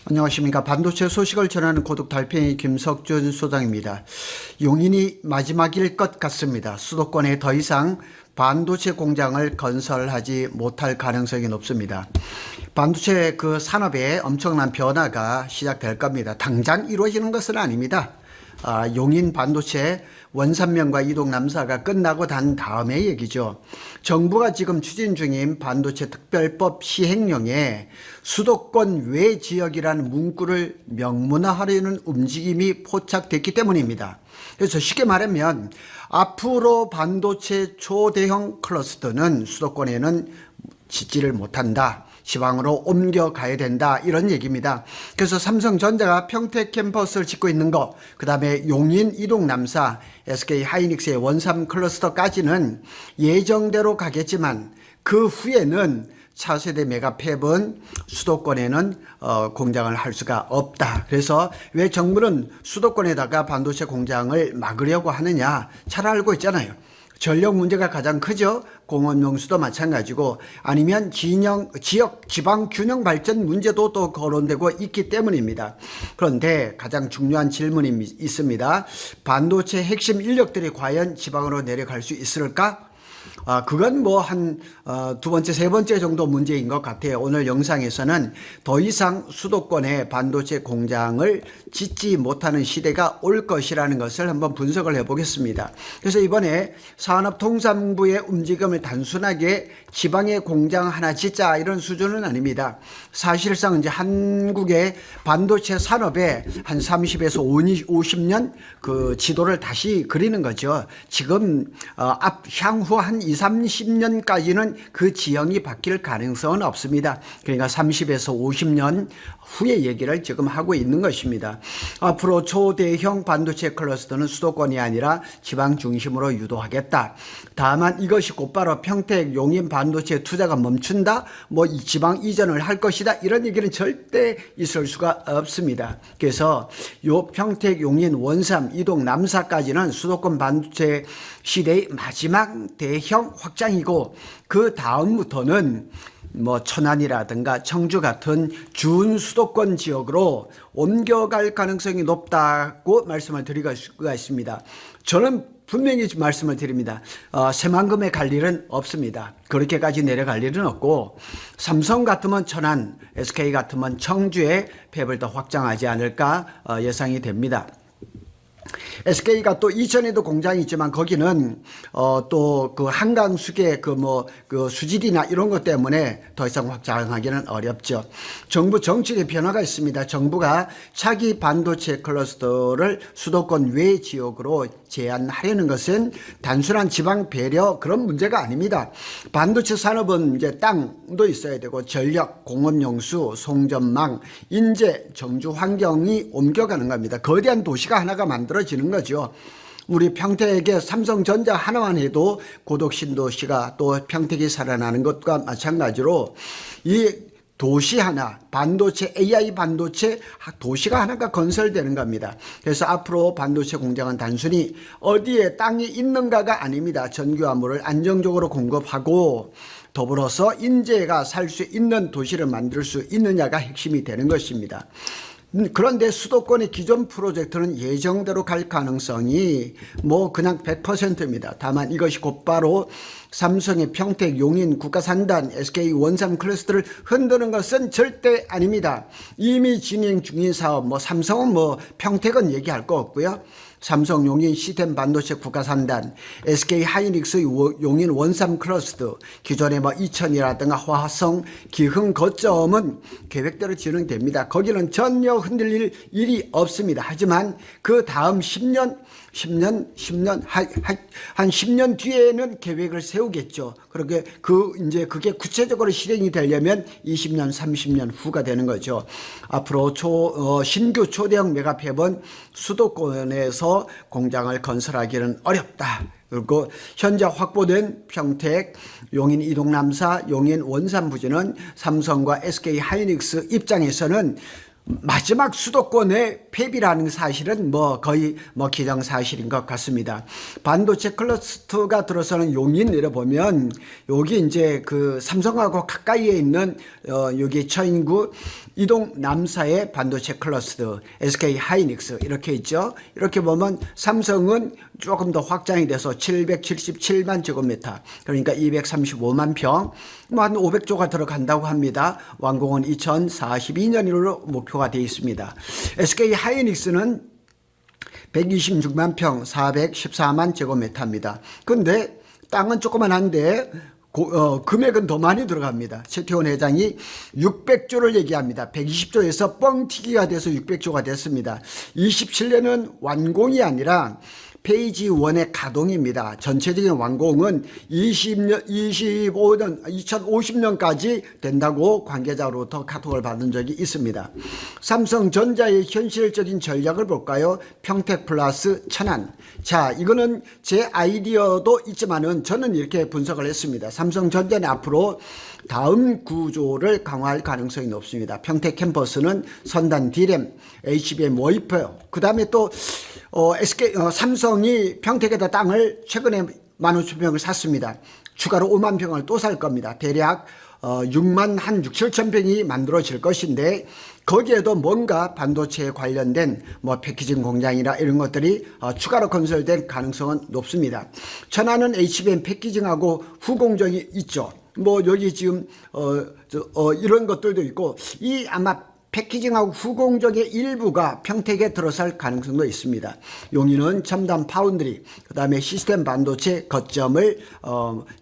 안녕하십니까. 반도체 소식을 전하는 고독 달팽이 김석준 소장입니다. 용인이 마지막일 것 같습니다. 수도권에 더 이상 반도체 공장을 건설하지 못할 가능성이 높습니다. 반도체 그 산업에 엄청난 변화가 시작될 겁니다. 당장 이루어지는 것은 아닙니다. 용인 반도체 원산면과 이동 남사가 끝나고 난 다음의 얘기죠. 정부가 지금 추진 중인 반도체 특별법 시행령에 수도권 외 지역이라는 문구를 명문화하려는 움직임이 포착됐기 때문입니다. 그래서 쉽게 말하면 앞으로 반도체 초대형 클러스터는 수도권에는 짓지를 못한다. 지방으로 옮겨가야 된다, 이런 얘기입니다. 그래서 삼성전자가 평택 캠퍼스를 짓고 있는 거, 그 다음에 용인 이동 남사, SK 하이닉스의 원삼 클러스터까지는 예정대로 가겠지만 그 후에는 차세대 메가팹은 수도권에는 공장을 할 수가 없다. 그래서 왜 정부는 수도권에다가 반도체 공장을 막으려고 하느냐, 잘 알고 있잖아요. 전력 문제가 가장 크죠. 공원 명수도 마찬가지고, 아니면 지역 지방 균형 발전 문제도 또 거론되고 있기 때문입니다. 그런데 가장 중요한 질문이 있습니다. 반도체 핵심 인력들이 과연 지방으로 내려갈 수 있을까? 그건 뭐 두 번째, 세 번째 정도 문제인 것 같아요. 오늘 영상에서는 더 이상 수도권에 반도체 공장을 짓지 못하는 시대가 올 것이라는 것을 한번 분석을 해보겠습니다. 그래서 이번에 산업통상부의 움직임을 단순하게 지방에 공장 하나 짓자 이런 수준은 아닙니다. 사실상 이제 한국의 반도체 산업에 한 30에서 50년 그 지도를 다시 그리는 거죠. 지금 향후 한 20, 30년까지는 그 지형이 바뀔 가능성은 없습니다. 그러니까 30에서 50년 후의 얘기를 지금 하고 있는 것입니다. 앞으로 초대형 반도체 클러스터는 수도권이 아니라 지방 중심으로 유도하겠다. 다만 이것이 곧바로 평택 용인 반도체 투자가 멈춘다, 뭐 지방 이전을 할 것이다, 이런 얘기는 절대 있을 수가 없습니다. 그래서 요 평택 용인 원삼 이동 남사까지는 수도권 반도체 시대의 마지막 대형 확장이고, 그 다음부터는 뭐 천안이라든가 청주 같은 준수도권 지역으로 옮겨갈 가능성이 높다고 말씀을 드릴 수가 있습니다. 저는 분명히 말씀을 드립니다. 새만금에 갈 일은 없습니다. 그렇게까지 내려갈 일은 없고, 삼성 같으면 천안, SK 같으면 청주에 팹을 더 확장하지 않을까 예상이 됩니다. SK가 또 이천에도 공장이 있지만 거기는 또 그 한강 수계 그 수질이나 이런 것 때문에 더 이상 확장하기는 어렵죠. 정부 정책의 변화가 있습니다. 정부가 차기 반도체 클러스터를 수도권 외 지역으로 제한하려는 것은 단순한 지방 배려 그런 문제가 아닙니다. 반도체 산업은 이제 땅도 있어야 되고 전력, 공원 용수, 송전망, 인재, 정주 환경이 옮겨가는 겁니다. 거대한 도시가 하나가 만들어지는 거죠. 우리 평택의 삼성전자 하나만 해도 고독 신도시가 또 평택이 살아나는 것과 마찬가지로 이 도시 하나, 반도체, AI 반도체 도시가 하나가 건설되는 겁니다. 그래서 앞으로 반도체 공장은 단순히 어디에 땅이 있는가가 아닙니다. 전기화물을 안정적으로 공급하고 더불어서 인재가 살 수 있는 도시를 만들 수 있느냐가 핵심이 되는 것입니다. 그런데 수도권의 기존 프로젝트는 예정대로 갈 가능성이 뭐 그냥 100%입니다. 다만 이것이 곧바로 삼성의 평택, 용인, 국가산단, SK 원삼 클러스터를 흔드는 것은 절대 아닙니다. 이미 진행 중인 사업, 뭐 삼성은 뭐 평택은 얘기할 거 없고요. 삼성 용인 시스템 반도체 국가산단, SK 하이닉스 용인 원삼 클러스터, 기존의 뭐 이천이라든가 화성, 기흥 거점은 계획대로 진행됩니다. 거기는 전혀 흔들릴 일이 없습니다. 하지만 그 다음 10년 한 10년 뒤에는 계획을 세우겠죠. 그렇게 이제 그게 구체적으로 실행이 되려면 20년, 30년 후가 되는 거죠. 앞으로 신규 초대형 메가팹은 수도권에서 공장을 건설하기는 어렵다. 그리고 현재 확보된 평택, 용인 이동 남사, 용인 원산 부지는 삼성과 SK 하이닉스 입장에서는 마지막 수도권의 폐비라는 사실은 거의 기정사실인 것 같습니다. 반도체 클러스터가 들어서는 용인 내려보면 여기 이제 그 삼성하고 가까이에 있는 여기 처인구 이동 남사의 반도체 클러스터 SK 하이닉스 이렇게 있죠. 이렇게 보면 삼성은 조금 더 확장이 돼서 777만 제곱미터 그러니까 235만 평 한 500조가 들어간다고 합니다. 완공은 2042년으로 목표가 되어 있습니다. SK 하이닉스는 126만 평 414만 제곱미터입니다. 그런데 땅은 조그만한데 금액은 더 많이 들어갑니다. 최태원 회장이 600조를 얘기합니다. 120조에서 뻥튀기가 돼서 600조가 됐습니다. 27년은 완공이 아니라 페이지 1의 가동입니다. 전체적인 완공은 2050년까지 된다고 관계자로부터 카톡을 받은 적이 있습니다. 삼성전자의 현실적인 전략을 볼까요? 평택 플러스 천안. 자, 이거는 제 아이디어도 있지만은 저는 이렇게 분석을 했습니다. 삼성전자는 앞으로 다음 구조를 강화할 가능성이 높습니다. 평택 캠퍼스는 선단 D램, HBM 웨이퍼, 그 다음에 또 삼성이 평택에다 땅을 최근에 15,000평을 샀습니다. 추가로 5만 평을 또 살 겁니다. 대략 6만 7천 평이 만들어질 것인데 거기에도 뭔가 반도체에 관련된 패키징 공장이나 이런 것들이 추가로 건설될 가능성은 높습니다. 천안은 HBM 패키징하고 후공정이 있죠. 여기 지금 이런 것들도 있고 이 아마 패키징하고 후공정의 일부가 평택에 들어설 가능성도 있습니다. 용인은 첨단 파운드리, 그 다음에 시스템 반도체 거점을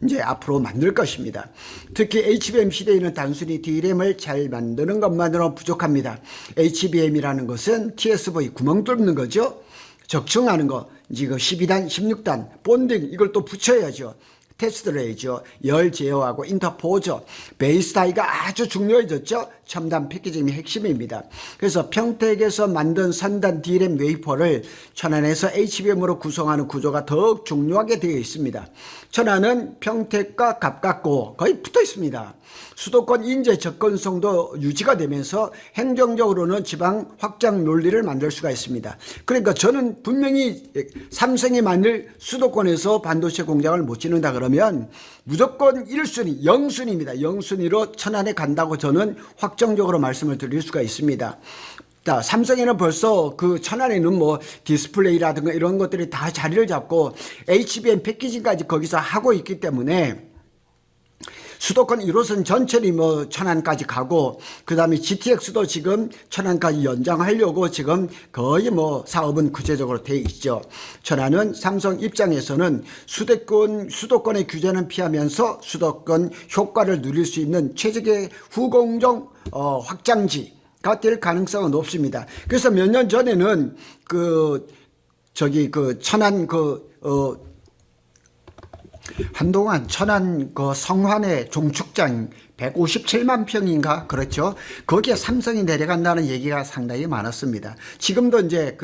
이제 앞으로 만들 것입니다. 특히 HBM 시대에는 단순히 D램을 잘 만드는 것만으로는 부족합니다. HBM이라는 것은 TSV 구멍 뚫는 거죠. 적층하는 거, 지금 12단, 16단, 본딩 이걸 또 붙여야죠. 테스트를 해야죠. 열 제어하고 인터포저, 베이스 타이가 아주 중요해졌죠. 첨단 패키징이 핵심입니다. 그래서 평택에서 만든 선단 D램 웨이퍼를 천안에서 HBM으로 구성하는 구조가 더욱 중요하게 되어 있습니다. 천안은 평택과 가깝고 거의 붙어 있습니다. 수도권 인재 접근성도 유지가 되면서 행정적으로는 지방 확장 논리를 만들 수가 있습니다. 그러니까 저는 분명히 삼성이 만일 수도권에서 반도체 공장을 못 짓는다 그러면 무조건 1순위, 0순위입니다. 0순위로 천안에 간다고 저는 확정적으로 말씀을 드릴 수가 있습니다. 자, 삼성에는 벌써 그 천안에는 디스플레이라든가 이런 것들이 다 자리를 잡고 HBM 패키징까지 거기서 하고 있기 때문에 수도권 1호선 전철이 천안까지 가고 그 다음에 GTX도 지금 천안까지 연장하려고 지금 거의 사업은 구체적으로 돼 있죠. 천안은 삼성 입장에서는 수도권의 규제는 피하면서 수도권 효과를 누릴 수 있는 최적의 후공정 확장지가 될 가능성은 높습니다. 그래서 몇 년 전에는 천안 한동안 천안 성환의 종축장 157만 평인가 그렇죠. 거기에 삼성이 내려간다는 얘기가 상당히 많았습니다. 지금도 이제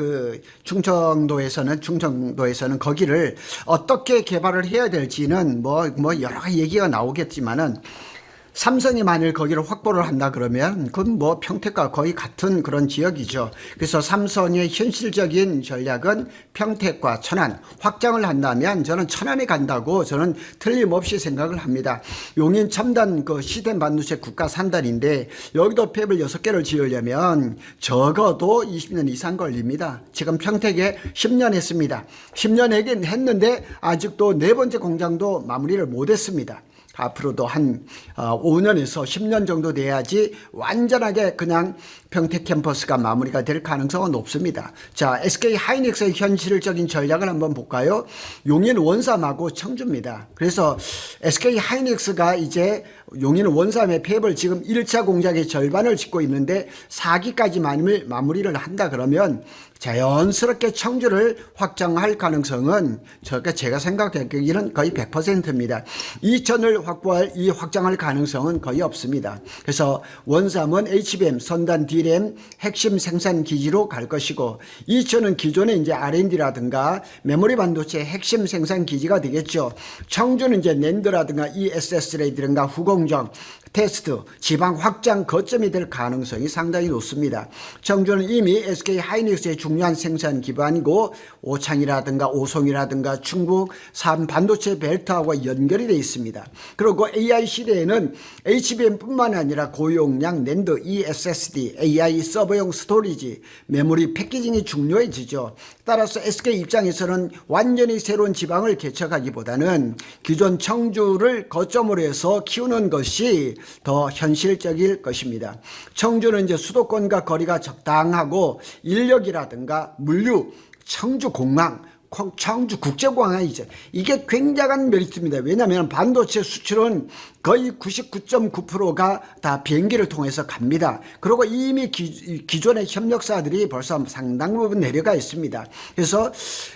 충청도에서는 거기를 어떻게 개발을 해야 될지는 여러 가지 얘기가 나오겠지만은 삼성이 만일 거기를 확보를 한다 그러면 그건 평택과 거의 같은 그런 지역이죠. 그래서 삼성의 현실적인 전략은 평택과 천안 확장을 한다면 저는 천안에 간다고 저는 틀림없이 생각을 합니다. 용인 첨단 시스템 반도체 국가 산단인데 여기도 팹을 6개를 지으려면 적어도 20년 이상 걸립니다. 지금 평택에 10년 했습니다. 10년 했는데 아직도 네 번째 공장도 마무리를 못했습니다. 앞으로도 한 5년에서 10년 정도 돼야지 완전하게 그냥 평택 캠퍼스가 마무리가 될 가능성은 높습니다. 자, SK 하이닉스의 현실적인 전략을 한번 볼까요? 용인 원삼하고 청주입니다. 그래서 SK 하이닉스가 이제 용인 원삼의 팹을 지금 1차 공장의 절반을 짓고 있는데 4기까지 마무리를 한다 그러면 자연스럽게 청주를 확장할 가능성은 제가 생각하기에는 거의 100%입니다. 이천을 확장할 가능성은 거의 없습니다. 그래서 원삼은 HBM, 선단 D램 핵심 생산 기지로 갈 것이고 이천은 기존에 이제 R&D라든가 메모리 반도체 핵심 생산 기지가 되겠죠. 청주는 이제 낸드라든가 ESS라든가 후공정 테스트, 지방 확장 거점이 될 가능성이 상당히 높습니다. 청주는 이미 SK 하이닉스의 중요한 생산 기반이고 오창이라든가 오송이라든가 충북 반도체 벨트하고 연결이 되어 있습니다. 그리고 AI 시대에는 HBM뿐만 아니라 고용량 낸드, eSSD, AI 서버용 스토리지, 메모리 패키징이 중요해지죠. 따라서 SK 입장에서는 완전히 새로운 지방을 개척하기보다는 기존 청주를 거점으로 해서 키우는 것이 더 현실적일 것입니다. 청주는 이제 수도권과 거리가 적당하고 인력이라든가 물류, 청주공항, 청주국제공항이죠. 이게 굉장한 메리트입니다. 왜냐하면 반도체 수출은 거의 99.9%가 다 비행기를 통해서 갑니다. 그리고 이미 기존의 협력사들이 벌써 상당 부분 내려가 있습니다. 그래서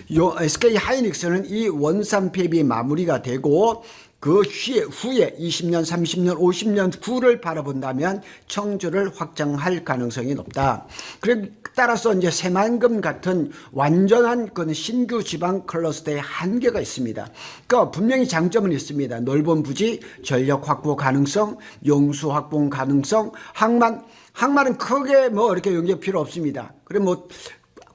SK 하이닉스는 이 원산 폐비 마무리가 되고 그 후에 20년, 30년, 50년 후를 바라본다면 청주를 확장할 가능성이 높다. 따라서 이제 새만금 같은 완전한 그 신규 지방 클러스터의 한계가 있습니다. 그러니까 분명히 장점은 있습니다. 넓은 부지, 전력 확보 가능성, 용수 확보 가능성, 항만은 크게 뭐 이렇게 연결 필요 없습니다. 그래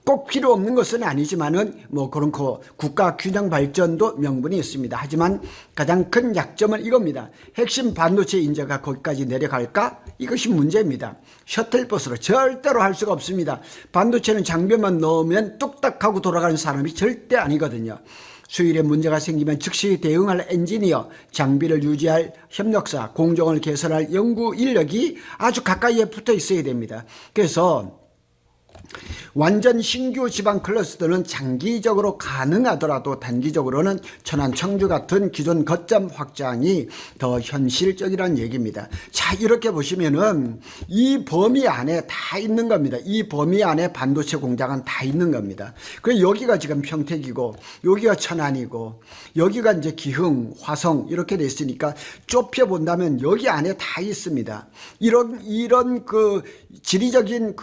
꼭 필요 없는 것은 아니지만은 그런 국가 균형 발전도 명분이 있습니다. 하지만 가장 큰 약점은 이겁니다. 핵심 반도체 인재가 거기까지 내려갈까? 이것이 문제입니다. 셔틀버스로 절대로 할 수가 없습니다. 반도체는 장비만 넣으면 뚝딱 하고 돌아가는 사람이 절대 아니거든요. 수율에 문제가 생기면 즉시 대응할 엔지니어, 장비를 유지할 협력사, 공정을 개선할 연구 인력이 아주 가까이에 붙어 있어야 됩니다. 그래서 완전 신규 지방 클러스터는 장기적으로 가능하더라도 단기적으로는 천안, 청주 같은 기존 거점 확장이 더 현실적이라는 얘기입니다. 자, 이렇게 보시면은 이 범위 안에 다 있는 겁니다. 이 범위 안에 반도체 공장은 다 있는 겁니다. 그래서 여기가 지금 평택이고 여기가 천안이고 여기가 이제 기흥, 화성 이렇게 돼 있으니까 좁혀 본다면 여기 안에 다 있습니다. 이런 그 지리적인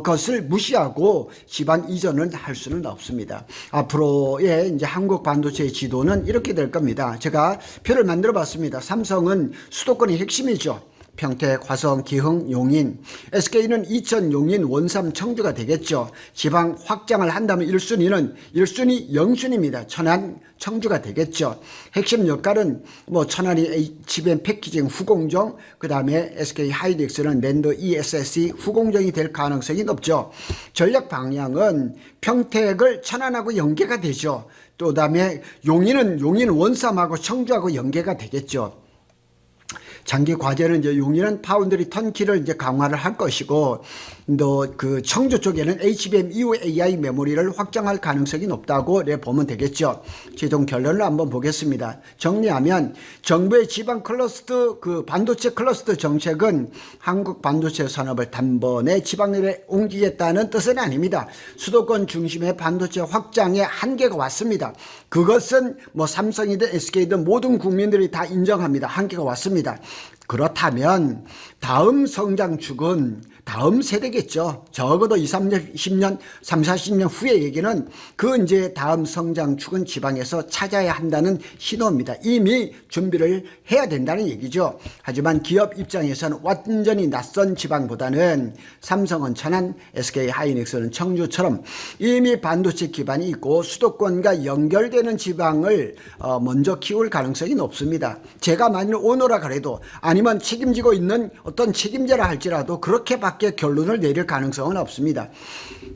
것을 무시하고 지방 이전을 할 수는 없습니다. 앞으로의 이제 한국 반도체의 지도는 이렇게 될 겁니다. 제가 표를 만들어 봤습니다. 삼성은 수도권이 핵심이죠. 평택, 화성, 기흥, 용인. SK는 이천, 용인, 원삼, 청주가 되겠죠. 지방 확장을 한다면 1순위, 0순위입니다. 천안, 청주가 되겠죠. 핵심 역할은 천안이 HBM 패키징 후공정, 그 다음에 SK 하이닉스는 랜더 ESSD 후공정이 될 가능성이 높죠. 전략 방향은 평택을 천안하고 연계가 되죠. 또 다음에 용인 원삼하고 청주하고 연계가 되겠죠. 장기 과제는 이제 용인은 파운드리 턴키를 이제 강화를 할 것이고, 또 그 청주 쪽에는 HBM 이후 AI 메모리를 확장할 가능성이 높다고 보면 되겠죠. 최종 결론을 한번 보겠습니다. 정리하면 정부의 지방 클러스터 반도체 클러스터 정책은 한국 반도체 산업을 단번에 지방에 옮기겠다는 뜻은 아닙니다. 수도권 중심의 반도체 확장의 한계가 왔습니다. 그것은 삼성이든 SK든 모든 국민들이 다 인정합니다. 한계가 왔습니다. 그렇다면 다음 성장축은 다음 세대겠죠. 적어도 10년, 40년 후의 얘기는 이제 다음 성장축은 지방에서 찾아야 한다는 신호입니다. 이미 준비를 해야 된다는 얘기죠. 하지만 기업 입장에서는 완전히 낯선 지방보다는 삼성은 천안, SK 하이닉스는 청주처럼 이미 반도체 기반이 있고 수도권과 연결되는 지방을 먼저 키울 가능성이 높습니다. 제가 만일 오너라 그래도 아니면 책임지고 있는 어떤 책임자라 할지라도 그렇게밖에 결론을 내릴 가능성은 없습니다.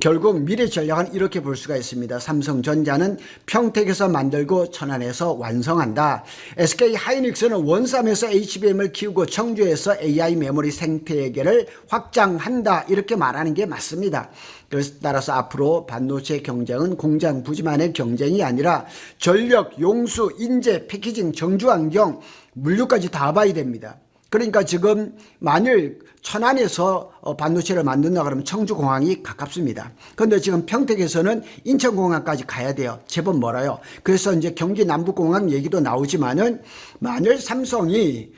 결국 미래 전략은 이렇게 볼 수가 있습니다. 삼성전자는 평택에서 만들고 천안에서 완성한다. SK 하이닉스는 원삼에서 HBM을 키우고 청주에서 AI 메모리 생태계를 확장한다. 이렇게 말하는 게 맞습니다. 그래서 따라서 앞으로 반도체 경쟁은 공장 부지만의 경쟁이 아니라 전력, 용수, 인재, 패키징, 정주환경, 물류까지 다 봐야 됩니다. 그러니까 지금 만일 천안에서 반도체를 만든다 그러면 청주공항이 가깝습니다. 그런데 지금 평택에서는 인천공항까지 가야 돼요. 제법 멀어요. 그래서 이제 경기 남북공항 얘기도 나오지만은 만일 삼성이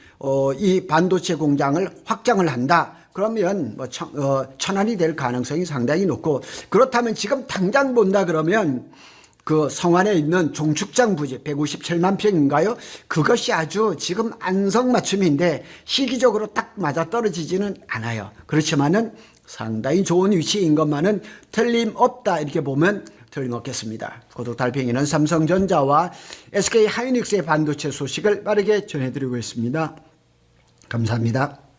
이 반도체 공장을 확장을 한다. 그러면 천안이 될 가능성이 상당히 높고, 그렇다면 지금 당장 본다 그러면 그 성안에 있는 종축장 부지 157만 평인가요? 그것이 아주 지금 안성맞춤인데 시기적으로 딱 맞아떨어지지는 않아요. 그렇지만은 상당히 좋은 위치인 것만은 틀림없다 이렇게 보면 틀림없겠습니다. 고독 달팽이는 삼성전자와 SK 하이닉스의 반도체 소식을 빠르게 전해드리고 있습니다. 감사합니다.